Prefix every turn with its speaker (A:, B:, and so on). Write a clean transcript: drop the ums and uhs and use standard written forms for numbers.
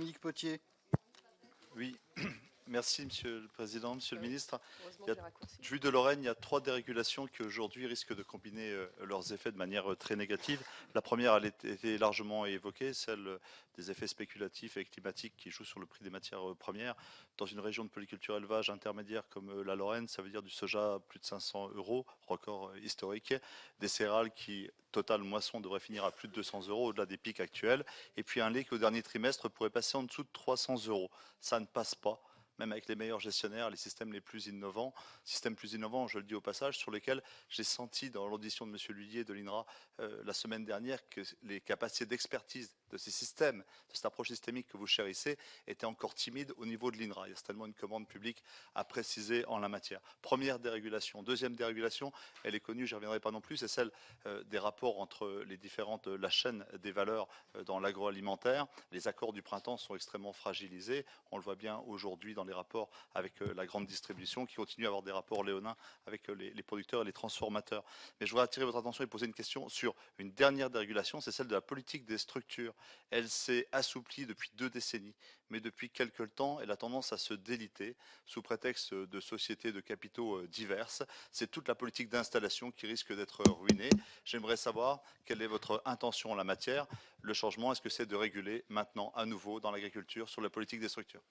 A: Dominique Potier.
B: Oui, merci Monsieur le Président, Monsieur le Ministre.
C: Heureusement
B: Il y
C: que
B: a,
C: j'ai raccourci.
B: vu de Lorraine, il y a 3 dérégulations qui aujourd'hui risquent de combiner leurs effets de manière très négative. La première, elle a été largement évoquée, celle des effets spéculatifs et climatiques qui jouent sur le prix des matières premières. Dans une région de polyculture élevage intermédiaire comme la Lorraine, ça veut dire du soja à plus de 500 euros, record historique, des céréales qui, total moisson, devrait finir à plus de 200 euros au-delà des pics actuels, et puis un lait qui au dernier trimestre pourrait passer en dessous de 300 euros. Ça ne passe pas, même avec les meilleurs gestionnaires, les systèmes plus innovants, je le dis au passage, sur lesquels j'ai senti dans l'audition de M. Lhuillier de l'INRA la semaine dernière que les capacités d'expertise de ces systèmes, de cette approche systémique que vous chérissez, étaient encore timides au niveau de l'INRA. Il y a certainement une commande publique à préciser en la matière. Première dérégulation. Deuxième dérégulation, elle est connue, je n'y reviendrai pas non plus, c'est celle des rapports entre les différentes, la chaîne des valeurs dans l'agroalimentaire. Les accords du printemps sont extrêmement fragilisés. On le voit bien aujourd'hui dans les rapports avec la grande distribution qui continue à avoir des rapports léonins avec les producteurs et les transformateurs. Mais je voudrais attirer votre attention et poser une question sur une dernière dérégulation, c'est celle de la politique des structures. Elle s'est assouplie depuis 2 décennies, mais depuis quelque temps, elle a tendance à se déliter sous prétexte de sociétés de capitaux diverses. C'est toute la politique d'installation qui risque d'être ruinée. J'aimerais savoir quelle est votre intention en la matière. Le changement, est-ce que c'est de réguler maintenant à nouveau dans l'agriculture sur la politique des structures ?